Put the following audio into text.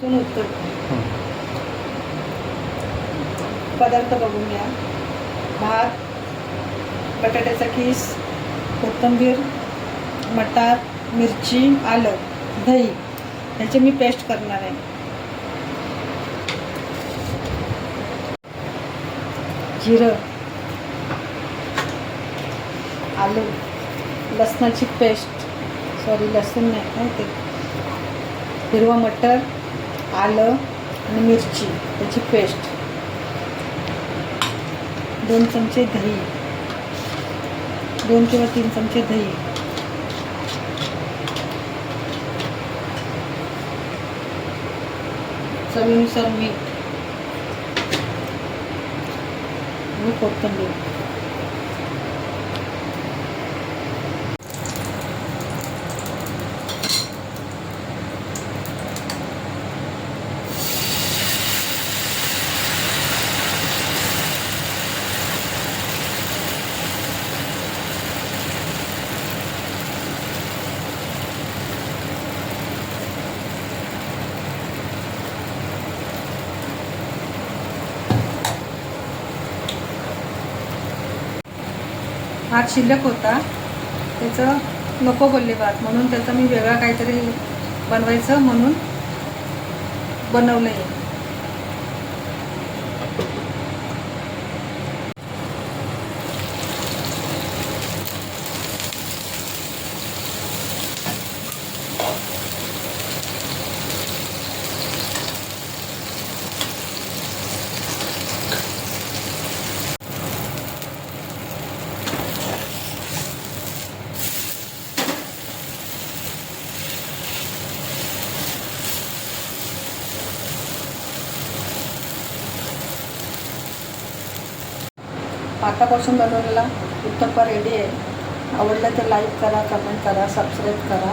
उत्तर पदार्थ बघून घ्या. भात, बटाट्याचा कीस, कोथिंबीर, मटार, मिरची, आलं, दही याची मी पेस्ट करणार आहे. जिरं, आलं, लसणाची पेस्ट, सॉरी लसूण नाही काय ते, हिरवा मटर, आलं आणि मिरची त्याची पेस्ट, 2 चमचे दही, 2 किंवा 3 चमचे दही, चवीनुसार मीठ आणि कोथिंबीर. भात शिल्लक होता, त्याचं नको बोलले भात, म्हणून त्याचं मी वेगळा काहीतरी बनवायचं म्हणून बनवलं आहे. भातापासून बनवलेला उत्तप्पा रेडी आहे. आवडलं तर लाईक करा, कमेंट करा, सबस्क्राईब करा